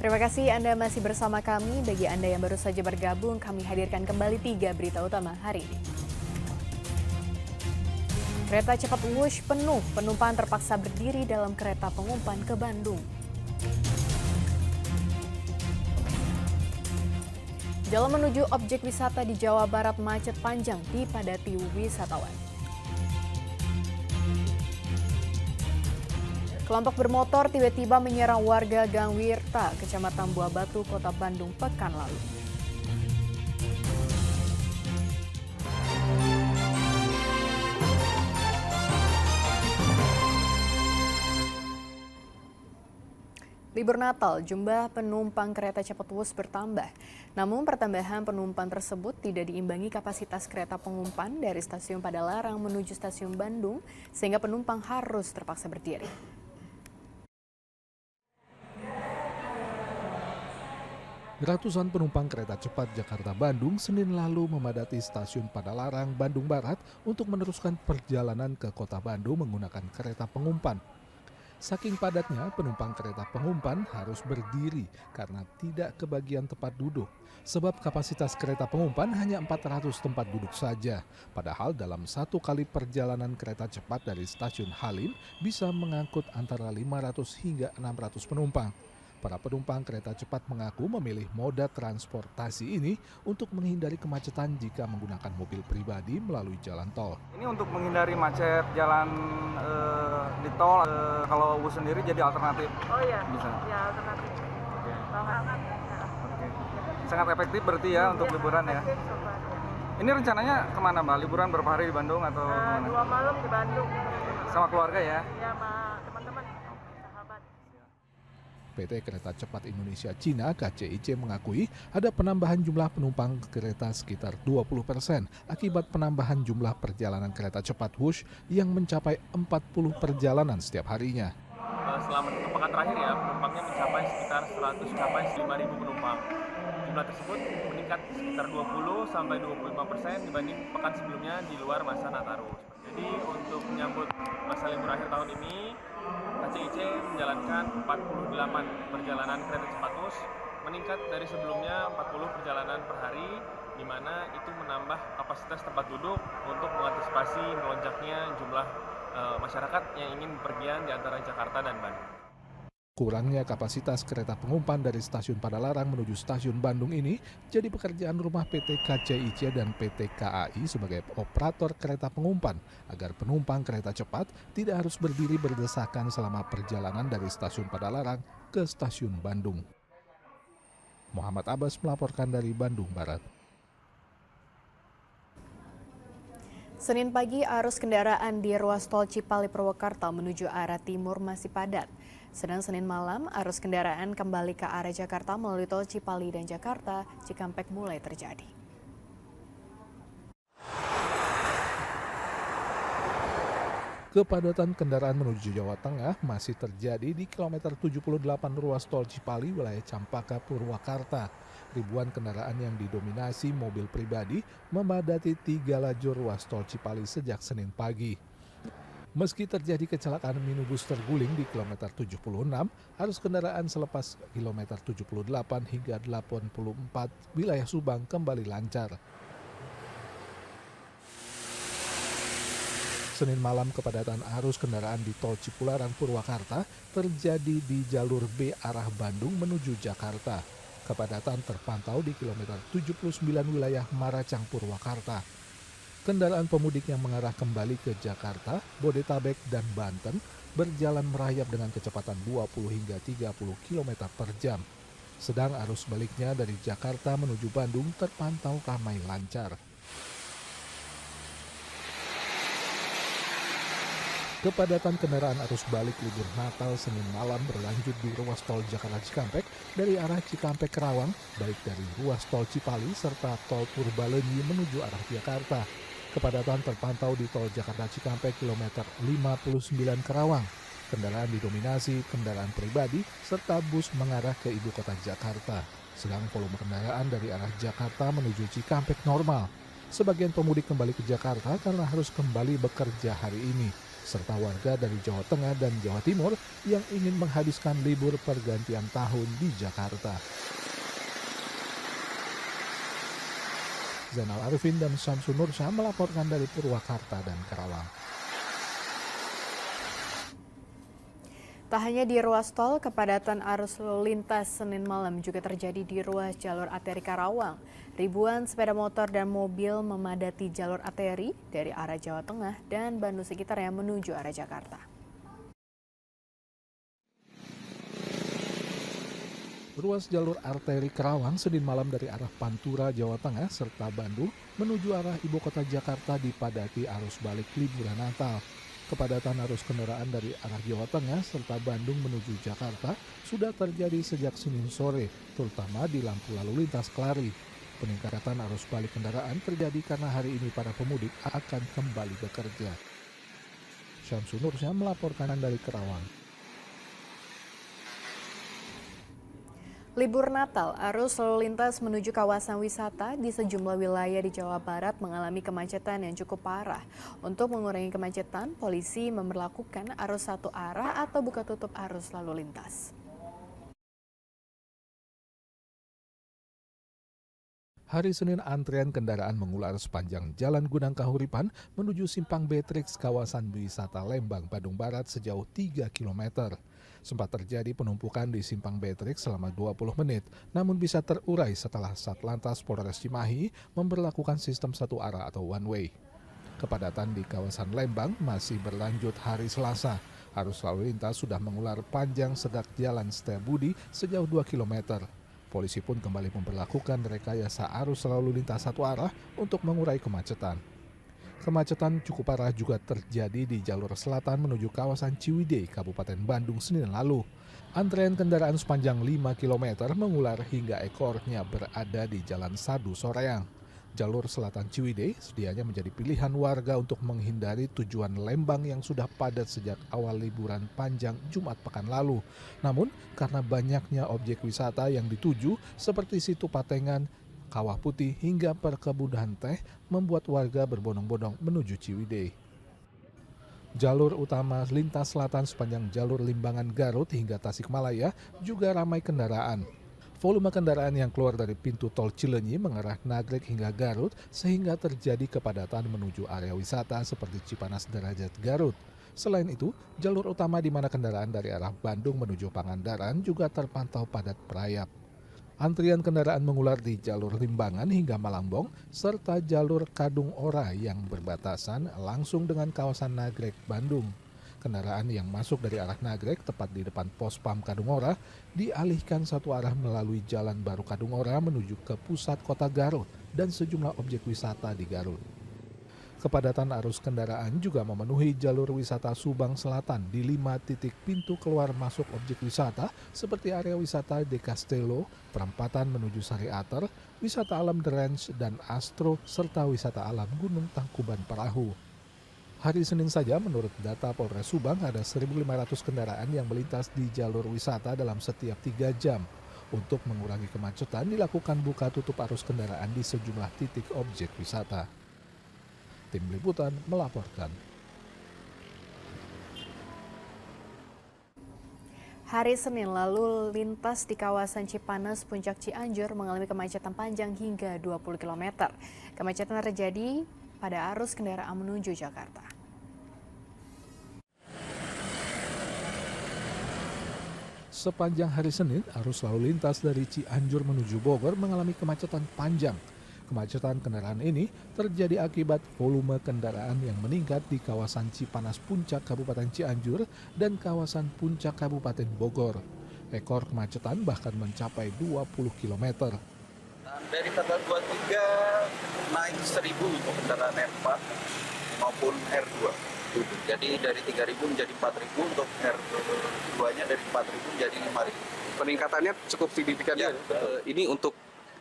Terima kasih Anda masih bersama kami. Bagi Anda yang baru saja bergabung, kami hadirkan kembali 3 berita utama hari ini. Kereta cepat Wush penuh, penumpang terpaksa berdiri dalam kereta pengumpan ke Bandung. Jalan menuju objek wisata di Jawa Barat macet panjang dipadati wisatawan. Kelompok bermotor tiba-tiba menyerang warga Gang Wirta, Kecamatan Buah Batu, Kota Bandung pekan lalu. Libur Natal, jumlah penumpang kereta cepat Wush bertambah. Namun pertambahan penumpang tersebut tidak diimbangi kapasitas kereta pengumpan dari stasiun Padalarang menuju stasiun Bandung, sehingga penumpang harus terpaksa berdiri. Ratusan penumpang kereta cepat Jakarta-Bandung Senin lalu memadati stasiun Padalarang, Bandung Barat untuk meneruskan perjalanan ke kota Bandung menggunakan kereta pengumpan. Saking padatnya, penumpang kereta pengumpan harus berdiri karena tidak kebagian tempat duduk. Sebab kapasitas kereta pengumpan hanya 400 tempat duduk saja. Padahal dalam satu kali perjalanan kereta cepat dari stasiun Halim bisa mengangkut antara 500 hingga 600 penumpang. Para penumpang kereta cepat mengaku memilih moda transportasi ini untuk menghindari kemacetan jika menggunakan mobil pribadi melalui jalan tol. Ini untuk menghindari macet jalan di tol, kalau Wush sendiri jadi alternatif. Oh iya, bisa. Ya alternatif. Oke. Oke. Sangat efektif berarti ya untuk liburan ya. Ini rencananya kemana Mbak? Liburan berapa hari di Bandung atau kemana? 2 malam di Bandung. Sama keluarga ya? Ya sama teman-teman, sahabat. PT Kereta Cepat Indonesia Cina (KCIC) mengakui ada penambahan jumlah penumpang kereta sekitar 20% akibat penambahan jumlah perjalanan kereta cepat Wush yang mencapai 40 perjalanan setiap harinya. Selama 1 pekan terakhir ya, penumpangnya mencapai sekitar 5.000 penumpang. Jumlah tersebut meningkat sekitar 20-25% dibanding pekan sebelumnya di luar masa Nataru. Jadi untuk menyambut masa libur akhir tahun ini, KCIC menjalankan 48 perjalanan kereta cepat Wush, meningkat dari sebelumnya 40 perjalanan per hari, di mana itu menambah kapasitas tempat duduk untuk mengantisipasi melonjaknya jumlah masyarakat yang ingin bepergian di antara Jakarta dan Bandung. Kurangnya kapasitas kereta pengumpan dari stasiun Padalarang menuju stasiun Bandung ini jadi pekerjaan rumah PT KCIC dan PT KAI sebagai operator kereta pengumpan agar penumpang kereta cepat tidak harus berdiri berdesakan selama perjalanan dari stasiun Padalarang ke stasiun Bandung. Muhammad Abbas melaporkan dari Bandung Barat. Senin pagi, arus kendaraan di ruas tol Cipali Purwakarta menuju arah timur masih padat. Sedang Senin malam, arus kendaraan kembali ke arah Jakarta melalui tol Cipali dan Jakarta Cikampek mulai terjadi. Kepadatan kendaraan menuju Jawa Tengah masih terjadi di kilometer 78 ruas tol Cipali wilayah Campaka Purwakarta. Ribuan kendaraan yang didominasi mobil pribadi memadati 3 lajur ruas tol Cipali sejak Senin pagi. Meski terjadi kecelakaan minibus terguling di kilometer 76, arus kendaraan selepas kilometer 78 hingga 84 wilayah Subang kembali lancar. Senin malam kepadatan arus kendaraan di tol Cipularang Purwakarta terjadi di jalur B arah Bandung menuju Jakarta. Kepadatan terpantau di kilometer 79 wilayah Maracang Purwakarta. Kendaraan pemudik yang mengarah kembali ke Jakarta, Bodetabek, dan Banten berjalan merayap dengan kecepatan 20 hingga 30 km per jam. Sedang arus baliknya dari Jakarta menuju Bandung terpantau ramai lancar. Kepadatan kendaraan arus balik libur Natal Senin malam berlanjut di ruas tol Jakarta Cikampek dari arah Cikampek Kerawang, baik dari ruas tol Cipali serta tol Purbalenyi menuju arah Jakarta. Kepadatan terpantau di tol Jakarta Cikampek kilometer 59 Kerawang. Kendaraan didominasi kendaraan pribadi serta bus mengarah ke ibu kota Jakarta. Sedang volume kendaraan dari arah Jakarta menuju Cikampek normal. Sebagian pemudik kembali ke Jakarta karena harus kembali bekerja hari ini, serta warga dari Jawa Tengah dan Jawa Timur yang ingin menghabiskan libur pergantian tahun di Jakarta. Zainal Arifin dan Syamsul Nursyah melaporkan dari Purwakarta dan Karawang. Tak hanya di ruas tol, kepadatan arus lalu lintas Senin malam juga terjadi di ruas jalur arteri Karawang. Ribuan sepeda motor dan mobil memadati jalur arteri dari arah Jawa Tengah dan Bandung sekitarnya menuju arah Jakarta. Ruas jalur arteri Karawang Senin malam dari arah Pantura, Jawa Tengah, serta Bandung menuju arah ibu kota Jakarta dipadati arus balik liburan Natal. Kepadatan arus kendaraan dari arah Jawa Tengah serta Bandung menuju Jakarta sudah terjadi sejak Senin sore, terutama di lampu lalu lintas Kelari. Peningkatan arus balik kendaraan terjadi karena hari ini para pemudik akan kembali bekerja. Syamsul Nursyah melaporkan dari Karawang. Libur Natal, arus lalu lintas menuju kawasan wisata di sejumlah wilayah di Jawa Barat mengalami kemacetan yang cukup parah. Untuk mengurangi kemacetan, polisi memberlakukan arus satu arah atau buka tutup arus lalu lintas. Hari Senin antrian kendaraan mengular sepanjang Jalan Gunang Kahuripan menuju Simpang Betrix kawasan wisata Lembang, Bandung Barat sejauh 3 km. Sempat terjadi penumpukan di Simpang Betrix selama 20 menit, namun bisa terurai setelah Satlantas Polres Cimahi memberlakukan sistem satu arah atau one way. Kepadatan di kawasan Lembang masih berlanjut hari Selasa. Arus lalu lintas sudah mengular panjang sedak Jalan Setiabudi sejauh 2 km. Polisi pun kembali memberlakukan rekayasa arus lalu lintas satu arah untuk mengurai kemacetan. Kemacetan cukup parah juga terjadi di jalur selatan menuju kawasan Ciwidey, Kabupaten Bandung Senin lalu. Antrean kendaraan sepanjang 5 km mengular hingga ekornya berada di Jalan Sadu Soreang. Jalur selatan Ciwidey sedianya menjadi pilihan warga untuk menghindari tujuan Lembang yang sudah padat sejak awal liburan panjang Jumat pekan lalu. Namun, karena banyaknya objek wisata yang dituju seperti Situ Patengan, Kawah Putih hingga perkebunan teh membuat warga berbondong-bondong menuju Ciwidey. Jalur utama lintas selatan sepanjang jalur Limbangan Garut hingga Tasikmalaya juga ramai kendaraan. Volume kendaraan yang keluar dari pintu tol Cileunyi mengarah Nagreg hingga Garut sehingga terjadi kepadatan menuju area wisata seperti Cipanas Derajat Garut. Selain itu, jalur utama di mana kendaraan dari arah Bandung menuju Pangandaran juga terpantau padat perayap. Antrian kendaraan mengular di jalur Limbangan hingga Malangbong serta jalur Kadung Ora yang berbatasan langsung dengan kawasan Nagreg, Bandung. Kendaraan yang masuk dari arah Nagreg tepat di depan pos PAM Kadung Ora dialihkan satu arah melalui Jalan Baru Kadung Ora menuju ke pusat kota Garut dan sejumlah objek wisata di Garut. Kepadatan arus kendaraan juga memenuhi jalur wisata Subang Selatan di 5 titik pintu keluar masuk objek wisata seperti area wisata De Castello, perempatan menuju Sari Ater, wisata alam The Ranch dan Astro, serta wisata alam Gunung Tangkuban Perahu. Hari Senin saja menurut data Polres Subang ada 1.500 kendaraan yang melintas di jalur wisata dalam setiap 3 jam. Untuk mengurangi kemacetan dilakukan buka tutup arus kendaraan di sejumlah titik objek wisata. Tim Liputan melaporkan. Hari Senin lalu lintas di kawasan Cipanas, Puncak Cianjur mengalami kemacetan panjang hingga 20 km. Kemacetan terjadi pada arus kendaraan menuju Jakarta. Sepanjang hari Senin, arus lalu lintas dari Cianjur menuju Bogor mengalami kemacetan panjang. Kemacetan kendaraan ini terjadi akibat volume kendaraan yang meningkat di kawasan Cipanas Puncak Kabupaten Cianjur dan kawasan Puncak Kabupaten Bogor. Ekor kemacetan bahkan mencapai 20 km. Dari tanggal 23 naik 1.000 untuk kendaraan R4 maupun R2. Jadi dari 3.000 menjadi 4.000, untuk R2-nya dari 4.000 menjadi 5.000. Peningkatannya cukup signifikan ya. Ini untuk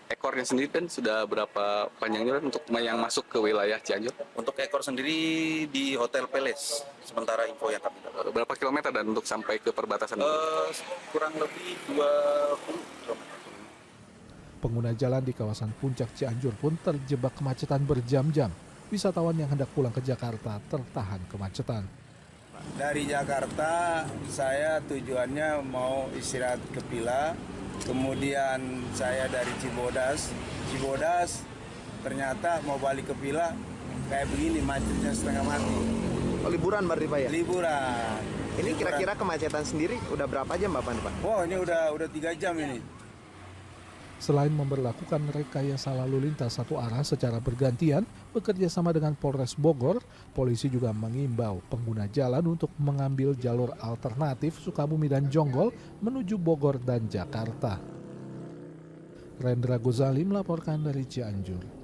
ekornya sendiri kan sudah berapa panjangnya untuk yang masuk ke wilayah Cianjur? Untuk ekor sendiri di Hotel Palace, sementara info yang kami dapat. Berapa kilometer dan untuk sampai ke perbatasan? Kurang lebih 20 km. Pengguna jalan di kawasan Puncak Cianjur pun terjebak kemacetan berjam-jam. Wisatawan yang hendak pulang ke Jakarta tertahan kemacetan. Dari Jakarta saya tujuannya mau istirahat ke Pila, kemudian saya dari Cibodas ternyata mau balik ke Pila kayak begini, macetnya setengah mati. Oh, liburan berarti Pak ya? Liburan. Ini kira-kira kemacetan sendiri udah berapa jam Bapak nih, Pak? Wow, ini udah 3 jam ini. Selain memberlakukan rekayasa lalu lintas satu arah secara bergantian, bekerja sama dengan Polres Bogor, polisi juga mengimbau pengguna jalan untuk mengambil jalur alternatif Sukabumi dan Jonggol menuju Bogor dan Jakarta. Rendra Gozali melaporkan dari Cianjur.